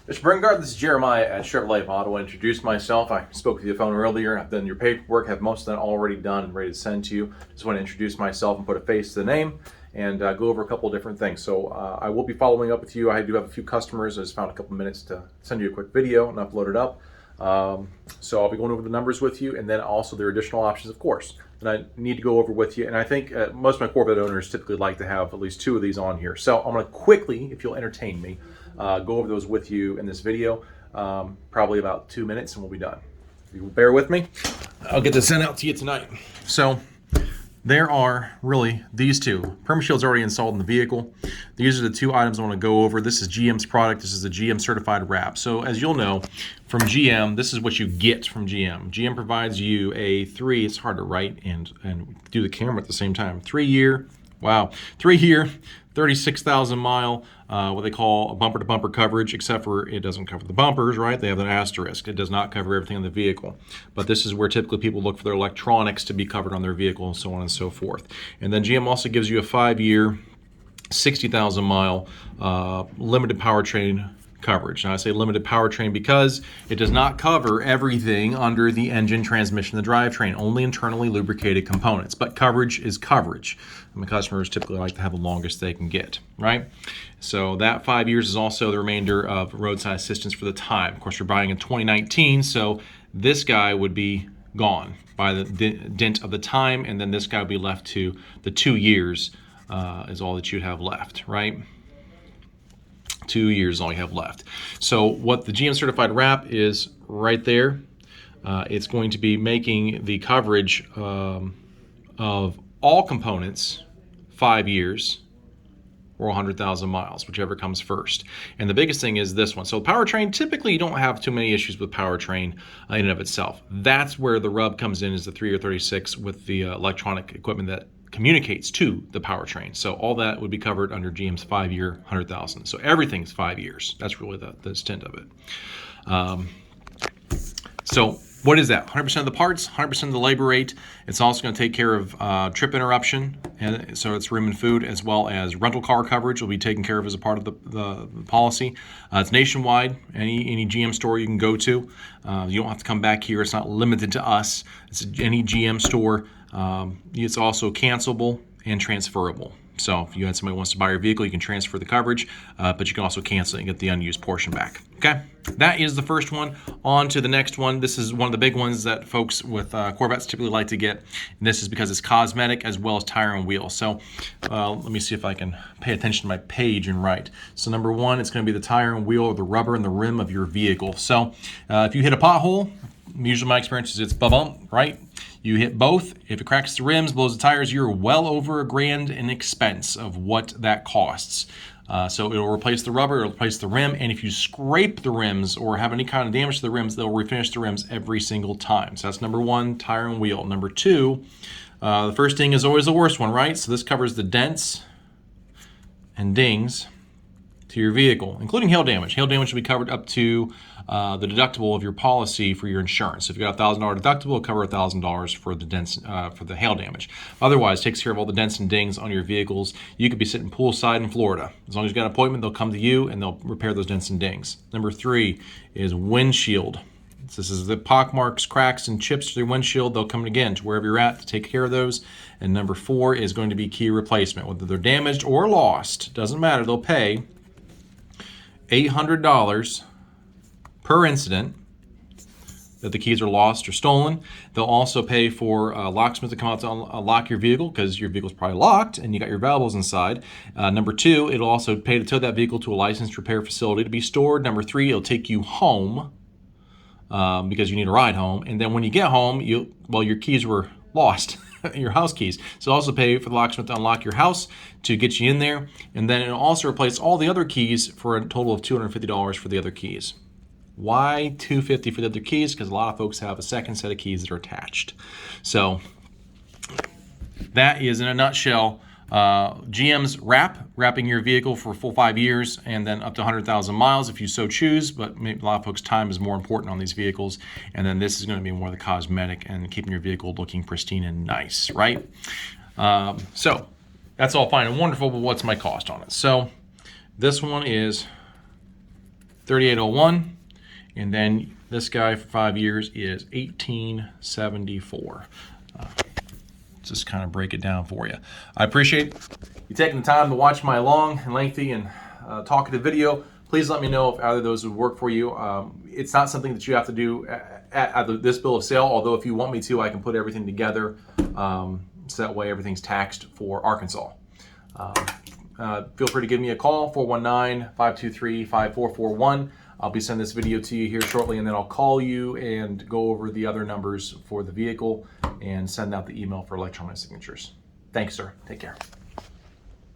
Mr. Bringard, this is Jeremiah at Chevrolet Auto. I introduced myself. I spoke with you on the phone earlier. I've done your paperwork, have most of that already done and ready to send to you. Just want to introduce myself and put a face to the name and go over a couple of different things. So I will be following up with you. I do have a few customers. I just found a couple minutes to send you a quick video and upload it up. So I'll be going over the numbers with you, and then also there are additional options, of course, that I need to go over with you. And I think most of my Corvette owners typically like to have at least two of these on here. So I'm going to quickly, if you'll entertain me, go over those with you in this video, probably about 2 minutes, and we'll be done. If you will bear with me, I'll get this sent out to you tonight. So there are really these two. PermaShield's already installed in the vehicle. These are the two items I want to go over. This is GM's product. This is the GM certified wrap. So as you'll know from GM, this is what you get from GM. GM provides you a it's hard to write and do the camera at the same time. 3-year, 36,000 mile, what they call a bumper to bumper coverage, except for it doesn't cover the bumpers, right? They have an asterisk. It does not cover everything on the vehicle. But this is where typically people look for their electronics to be covered on their vehicle and so on and so forth. And then GM also gives you a 5-year, 60,000 mile limited powertrain coverage. Now I say limited powertrain because it does not cover everything under the engine, transmission, the drivetrain, only internally lubricated components. But coverage is coverage. And my customers typically like to have the longest they can get, right? So that 5 years is also the remainder of roadside assistance for the time. Of course, you're buying in 2019, so this guy would be gone by the dint of the time, and then this guy would be left to the 2 years is all that you'd have left, right? 2 years all you have left. So what the GM certified wrap is right there, it's going to be making the coverage of all components 5 years or 100,000 miles, whichever comes first. And the biggest thing is this one. So powertrain, typically you don't have too many issues with powertrain in and of itself. That's where the rub comes in, is the 3 or 36 with the electronic equipment that communicates to the powertrain. So all that would be covered under GM's 5-year, 100,000. So everything's 5 years. That's really the stint of it. So what is that? 100% of the parts, 100% of the labor rate. It's also going to take care of trip interruption, and so it's room and food, as well as rental car coverage will be taken care of as a part of the policy. It's nationwide. Any GM store you can go to. You don't have to come back here. It's not limited to us. It's any GM store. It's also cancelable and transferable. So if you had somebody who wants to buy your vehicle, you can transfer the coverage, but you can also cancel it and get the unused portion back. Okay, that is the first one. On to the next one. This is one of the big ones that folks with Corvettes typically like to get. And this is because it's cosmetic as well as tire and wheel. So let me see if I can pay attention to my page and write. So number one, it's going to be the tire and wheel, or the rubber and the rim of your vehicle. So if you hit a pothole, usually my experience is it's bump, right? You hit both. If it cracks the rims, blows the tires, you're well over $1,000 in expense of what that costs. So it'll replace the rubber, it'll replace the rim, and if you scrape the rims or have any kind of damage to the rims, they'll refinish the rims every single time. So that's number one, tire and wheel. Number two, the first ding is always the worst one, right? So this covers the dents and dings to your vehicle, including hail damage. Hail damage will be covered up to the deductible of your policy for your insurance. So if you got a $1,000 deductible, it'll cover $1,000 for the dents, for the hail damage. Otherwise, it takes care of all the dents and dings on your vehicles. You could be sitting poolside in Florida. As long as you got an appointment, they'll come to you and they'll repair those dents and dings. Number three is windshield. This is the pockmarks, cracks, and chips to your windshield. They'll come again to wherever you're at to take care of those. And number four is going to be key replacement. Whether they're damaged or lost, doesn't matter. They'll pay $800 per incident that the keys are lost or stolen. They'll also pay for a locksmith to come out to unlock your vehicle, because your vehicle's probably locked and you got your valuables inside. Number two, it'll also pay to tow that vehicle to a licensed repair facility to be stored. Number three, it'll take you home because you need a ride home. And then when you get home, your keys were lost. Your house keys. So also pay for the locksmith to unlock your house to get you in there. And then it'll also replace all the other keys for a total of $250 for the other keys. Why $250 for the other keys? Because a lot of folks have a second set of keys that are attached. So that is, in a nutshell, GM's wrapping your vehicle for a full 5 years and then up to 100,000 miles if you so choose, but a lot of folks' time is more important on these vehicles. And then this is going to be more the cosmetic and keeping your vehicle looking pristine and nice, right? So that's all fine and wonderful, but what's my cost on it? So this one is 3801. And then this guy for 5 years is 1874. Just kind of break it down for you. I appreciate you taking the time to watch my long and lengthy and talkative video. Please let me know if either of those would work for you. It's not something that you have to do at this bill of sale, although if you want me to, I can put everything together so that way everything's taxed for Arkansas. Feel free to give me a call, 419-523-5441. I'll be sending this video to you here shortly, and then I'll call you and go over the other numbers for the vehicle and send out the email for electronic signatures. Thanks, sir. Take care.